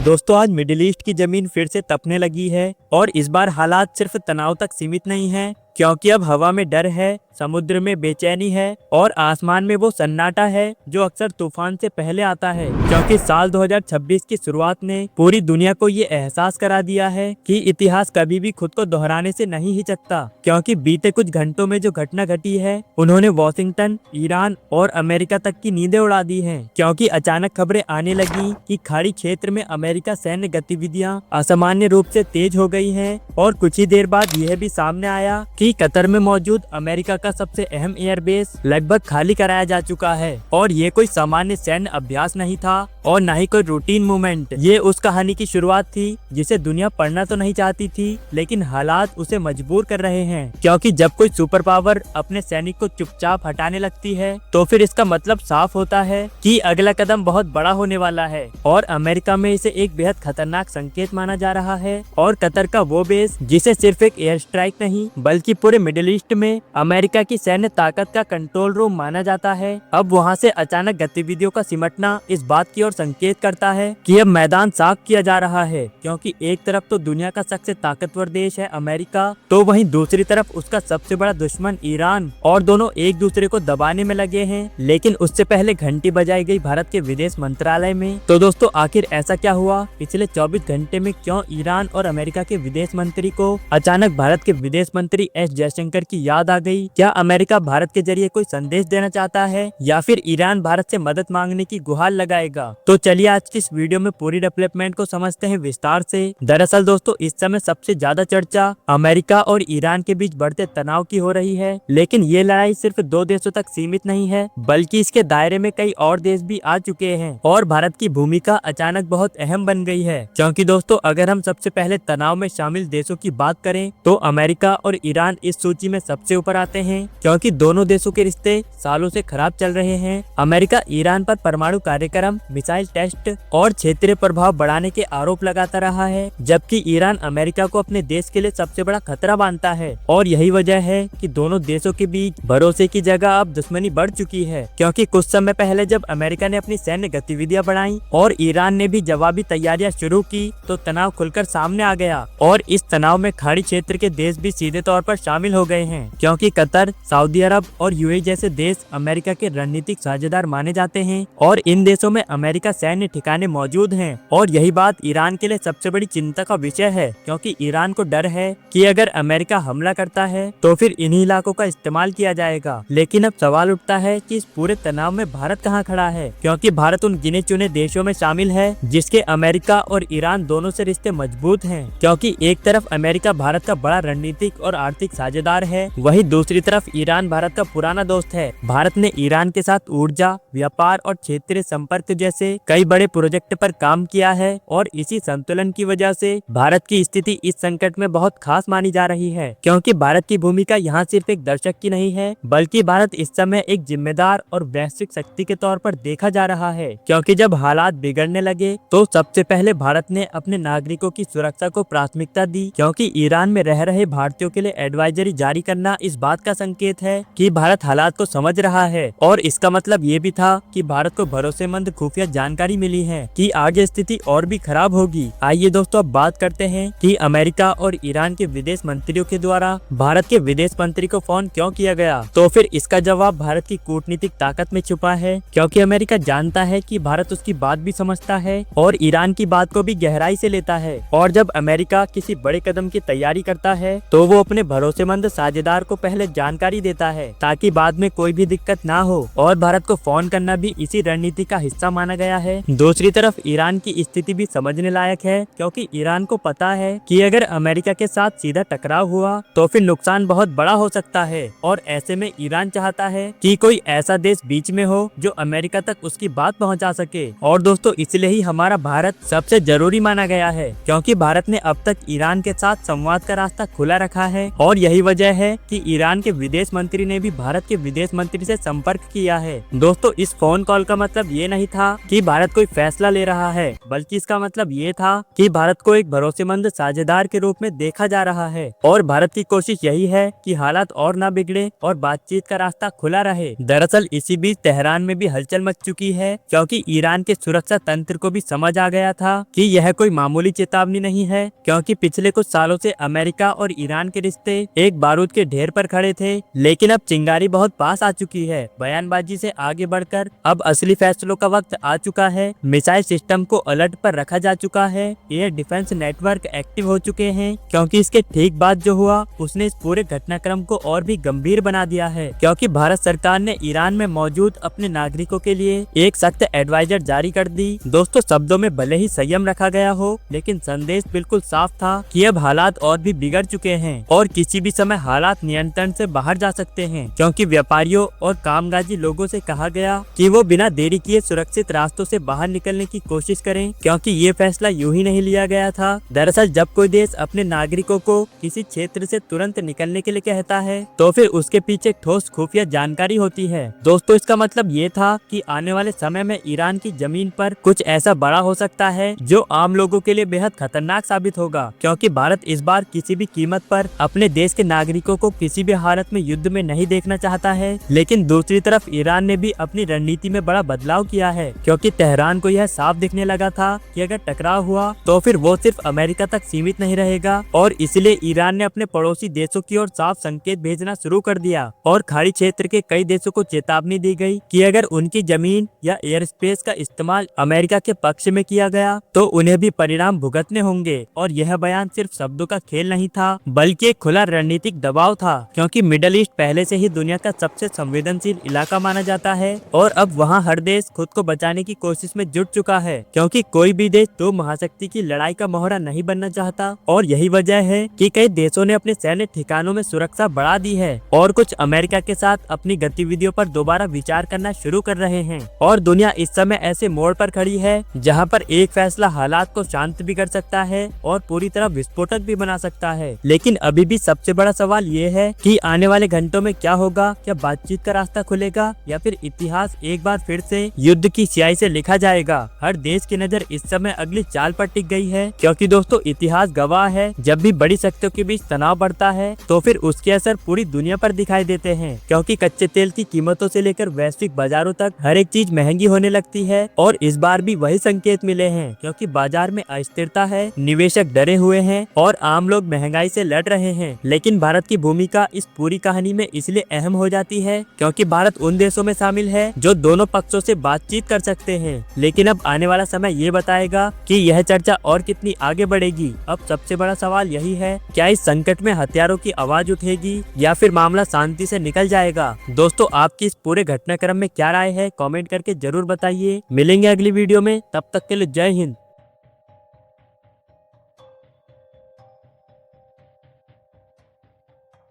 दोस्तों आज middle east की जमीन फिर से तपने लगी है और इस बार हालात सिर्फ तनाव तक सीमित नहीं है, क्योंकि अब हवा में डर है, समुद्र में बेचैनी है और आसमान में वो सन्नाटा है जो अक्सर तूफान से पहले आता है। क्योंकि साल 2026 की शुरुआत ने पूरी दुनिया को ये एहसास करा दिया है कि इतिहास कभी भी खुद को दोहराने से नहीं हिचकता। क्योंकि बीते कुछ घंटों में जो घटना घटी है उन्होंने वॉशिंगटन, ईरान और अमेरिका तक की नींदें उड़ा दी है। क्योंकि अचानक खबरें आने लगी कि खाड़ी क्षेत्र में अमेरिका सैन्य गतिविधियां असामान्य रूप से तेज हो गई हैं और कुछ ही देर बाद यह भी सामने आया कि कतर में मौजूद अमेरिका का सबसे अहम एयरबेस लगभग खाली कराया जा चुका है। और ये कोई सामान्य सैन्य अभ्यास नहीं था और न ही कोई रूटीन मूवमेंट। ये उस कहानी की शुरुआत थी जिसे दुनिया पढ़ना तो नहीं चाहती थी, लेकिन हालात उसे मजबूर कर रहे हैं। क्योंकि जब कोई सुपर पावर अपने सैनिक को चुपचाप हटाने लगती है तो फिर इसका मतलब साफ होता है कि अगला कदम बहुत बड़ा होने वाला है। और अमेरिका में इसे एक बेहद खतरनाक संकेत माना जा रहा है। और कतर का वो बेस जिसे सिर्फ एक एयर स्ट्राइक नहीं बल्कि पूरे मिडिल ईस्ट में अमेरिका की सैन्य ताकत का कंट्रोल रूम माना जाता है, अब वहां से अचानक गतिविधियों का सिमटना इस बात की ओर संकेत करता है कि अब मैदान साफ किया जा रहा है। क्योंकि एक तरफ तो दुनिया का सबसे ताकतवर देश है अमेरिका, तो वहीं दूसरी तरफ उसका सबसे बड़ा दुश्मन ईरान, और दोनों एक दूसरे को दबाने में लगे हैं। लेकिन उससे पहले घंटी बजाई गई भारत के विदेश मंत्रालय में। तो दोस्तों आखिर ऐसा क्या हुआ? पिछले 24 घंटे में क्यों ईरान और अमेरिका के विदेश मंत्री को अचानक भारत के विदेश मंत्री एस जयशंकर की याद आ गई? क्या अमेरिका भारत के जरिए कोई संदेश देना चाहता है या फिर ईरान भारत से मदद मांगने की गुहार लगाएगा? तो चलिए आज की इस वीडियो में पूरी डेवलपमेंट को समझते हैं विस्तार से। दरअसल दोस्तों इस समय सबसे ज्यादा चर्चा अमेरिका और ईरान के बीच बढ़ते तनाव की हो रही है। लेकिन ये लड़ाई सिर्फ दो देशों तक सीमित नहीं है, बल्कि इसके दायरे में कई और देश भी आ चुके हैं और भारत की भूमिका अचानक बहुत अहम बन गई है। क्योंकि दोस्तों अगर हम सबसे पहले तनाव में शामिल देशों की बात करें तो अमेरिका और ईरान इस सूची में सबसे ऊपर आते हैं। क्योंकि दोनों देशों के रिश्ते सालों से खराब चल रहे हैं। अमेरिका ईरान पर परमाणु कार्यक्रम, मिसाइल टेस्ट और क्षेत्रीय प्रभाव बढ़ाने के आरोप लगाता रहा है, जबकि ईरान अमेरिका को अपने देश के लिए सबसे बड़ा खतरा मानता है। और यही वजह है कि दोनों देशों के बीच भरोसे की जगह अब दुश्मनी बढ़ चुकी है। क्योंकि कुछ समय पहले जब अमेरिका ने अपनी सैन्य गतिविधियां बढ़ाई और ईरान ने भी जवाबी तैयारियां शुरू की तो तनाव खुलकर सामने आ गया। और इस तनाव में खाड़ी क्षेत्र के देश भी सीधे तौर पर शामिल हो गए हैं। क्योंकि कतर, सऊदी अरब और यूएई जैसे देश अमेरिका के रणनीतिक साझेदार माने जाते हैं और इन देशों में अमेरिका सैन्य ठिकाने मौजूद हैं। और यही बात ईरान के लिए सबसे बड़ी चिंता का विषय है। क्योंकि ईरान को डर है कि अगर अमेरिका हमला करता है तो फिर इन्हीं इलाकों का इस्तेमाल किया जाएगा। लेकिन अब सवाल उठता है कि इस पूरे तनाव में भारत कहाँ खड़ा है? क्योंकि भारत उन गिने चुने देशों में शामिल है जिसके अमेरिका और ईरान दोनों से रिश्ते मजबूत हैं। क्योंकि एक तरफ अमेरिका भारत का बड़ा रणनीतिक और आर्थिक साझेदार है, वहीं दूसरी तरफ ईरान भारत का पुराना दोस्त है। भारत ने ईरान के साथ ऊर्जा, व्यापार और क्षेत्रीय संपर्क जैसे कई बड़े प्रोजेक्ट पर काम किया है और इसी संतुलन की वजह से भारत की स्थिति इस संकट में बहुत खास मानी जा रही है। क्योंकि भारत की भूमिका यहाँ सिर्फ एक दर्शक की नहीं है, बल्कि भारत इस समय एक जिम्मेदार और वैश्विक शक्ति के तौर पर देखा जा रहा है। क्योंकि जब हालात बिगड़ने लगे तो सबसे पहले भारत ने अपने नागरिकों की सुरक्षा को प्राथमिकता दी। क्योंकि ईरान में रह रहे भारतीयों के लिए एडवाइजरी जारी करना इस बात का संकेत है कि भारत हालात को समझ रहा है। और इसका मतलब ये भी था कि भारत को भरोसेमंद खुफिया जानकारी मिली है कि आगे स्थिति और भी खराब होगी। आइए दोस्तों अब बात करते हैं कि अमेरिका और ईरान के विदेश मंत्रियों के द्वारा भारत के विदेश मंत्री को फोन क्यों किया गया। तो फिर इसका जवाब भारत की कूटनीतिक ताकत में छुपा है। क्योंकि अमेरिका जानता है कि भारत उसकी बात भी समझता है और ईरान की बात को भी गहराई से लेता है। और जब अमेरिका किसी बड़े कदम की तैयारी करता है तो वो अपने भरोसेमंद साझेदार को पहले जानकारी देता है ताकि बाद में कोई भी दिक्कत ना हो। और भारत को फोन करना भी इसी रणनीति का हिस्सा माना गया है। दूसरी तरफ ईरान की स्थिति भी समझने लायक है। क्योंकि ईरान को पता है कि अगर अमेरिका के साथ सीधा टकराव हुआ तो फिर नुकसान बहुत बड़ा हो सकता है। और ऐसे में ईरान चाहता है कि कोई ऐसा देश बीच में हो जो अमेरिका तक उसकी बात पहुंचा सके। और दोस्तों इसलिए ही हमारा भारत सबसे जरूरी माना गया है। क्योंकि भारत ने अब तक ईरान के साथ संवाद का रास्ता खुला रखा है। और यही वजह है कि ईरान के विदेश मंत्री ने भी भारत के विदेश मंत्री से संपर्क किया है। दोस्तों इस फोन कॉल का मतलब ये नहीं था कि कि भारत कोई फैसला ले रहा है, बल्कि इसका मतलब ये था कि भारत को एक भरोसेमंद साझेदार के रूप में देखा जा रहा है और भारत की कोशिश यही है कि हालात और ना बिगड़े और बातचीत का रास्ता खुला रहे। दरअसल इसी बीच तेहरान में भी हलचल मच चुकी है, क्योंकि ईरान के सुरक्षा तंत्र को भी समझ आ गया था कि यह कोई मामूली चेतावनी नहीं है, क्योंकि पिछले कुछ सालों से अमेरिका और ईरान के रिश्ते एक बारूद के ढेर पर खड़े थे। लेकिन अब चिंगारी बहुत पास आ चुकी है। बयानबाजी से आगे बढ़कर अब असली फैसलों का वक्त आ चुका है। मिसाइल सिस्टम को अलर्ट पर रखा जा चुका है, एयर डिफेंस नेटवर्क एक्टिव हो चुके हैं, क्योंकि इसके ठीक बाद जो हुआ उसने इस पूरे घटनाक्रम को और भी गंभीर बना दिया है। क्योंकि भारत सरकार ने ईरान में मौजूद अपने नागरिकों के लिए एक सख्त एडवाइजर जारी कर दी। दोस्तों, शब्दों में भले ही संयम रखा गया हो, लेकिन संदेश बिल्कुल साफ था कि अब हालात और भी बिगड़ चुके हैं और किसी भी समय हालात नियंत्रण से बाहर जा सकते हैं। क्योंकि व्यापारियों और कामकाजी लोगों से कहा गया कि वो बिना देरी किए सुरक्षित रास्तों से बाहर निकलने की कोशिश करें, क्योंकि ये फैसला यूं ही नहीं लिया गया था। दरअसल जब कोई देश अपने नागरिकों को किसी क्षेत्र से तुरंत निकलने के लिए कहता है, तो फिर उसके पीछे ठोस खुफिया जानकारी होती है। दोस्तों, इसका मतलब ये था कि आने वाले समय में ईरान की जमीन पर कुछ ऐसा बड़ा हो सकता है जो आम लोगों के लिए बेहद खतरनाक साबित होगा, क्योंकि भारत इस बार किसी भी कीमत पर अपने देश के नागरिकों को किसी भी हालत में युद्ध में नहीं देखना चाहता है। लेकिन दूसरी तरफ ईरान ने भी अपनी रणनीति में बड़ा बदलाव किया है, क्योंकि तेहरान को यह साफ दिखने लगा था कि अगर टकराव हुआ तो फिर वो सिर्फ अमेरिका तक सीमित नहीं रहेगा, और इसलिए ईरान ने अपने पड़ोसी देशों की ओर साफ संकेत भेजना शुरू कर दिया और खाड़ी क्षेत्र के कई देशों को चेतावनी दी गई कि अगर उनकी जमीन या एयर स्पेस का इस्तेमाल अमेरिका के पक्ष में किया गया तो उन्हें भी परिणाम भुगतने होंगे। और यह बयान सिर्फ शब्दों का खेल नहीं था, बल्कि एक खुला रणनीतिक दबाव था, क्योंकि मिडल ईस्ट पहले से ही दुनिया का सबसे संवेदनशील इलाका माना जाता है और अब वहाँ हर देश खुद को बचाने की कोशिश में जुट चुका है, क्योंकि कोई भी देश दो महाशक्ति की लड़ाई का मोहरा नहीं बनना चाहता। और यही वजह है कि कई देशों ने अपने सैन्य ठिकानों में सुरक्षा बढ़ा दी है और कुछ अमेरिका के साथ अपनी गतिविधियों पर दोबारा विचार करना शुरू कर रहे हैं। और दुनिया इस समय ऐसे मोड़ पर खड़ी है जहां पर एक फैसला हालात को शांत भी कर सकता है और पूरी तरह विस्फोटक भी बना सकता है। लेकिन अभी भी सबसे बड़ा सवाल ये है कि आने वाले घंटों में क्या होगा। क्या बातचीत का रास्ता खुलेगा या फिर इतिहास एक बार फिर से युद्ध की स्याही से लिखा जाएगा। हर देश की नजर इस समय अगली चाल पर टिक गई है, क्योंकि दोस्तों इतिहास गवाह है, जब भी बड़ी शक्तियों के बीच तनाव बढ़ता है तो फिर उसके असर पूरी दुनिया पर दिखाई देते हैं। क्योंकि कच्चे तेल की कीमतों से लेकर वैश्विक बाजारों तक हर एक चीज महंगी होने लगती है, और इस बार भी वही संकेत मिले हैं, क्योंकि बाजार में अस्थिरता है, निवेशक डरे हुए हैं और आम लोग महंगाई से लड़ रहे हैं। लेकिन भारत की भूमिका इस पूरी कहानी में इसलिए अहम हो जाती है क्योंकि भारत उन देशों में शामिल है जो दोनों पक्षों से बातचीत कर सकते हैं। लेकिन अब आने वाला समय ये बताएगा कि यह चर्चा और कितनी आगे बढ़ेगी। अब सबसे बड़ा सवाल यही है, क्या इस संकट में हथियारों की आवाज उठेगी या फिर मामला शांति से निकल जाएगा। दोस्तों, आपकी इस पूरे घटनाक्रम में क्या राय है, कमेंट करके जरूर बताइए। मिलेंगे अगली वीडियो में, तब तक के लिए जय हिंद।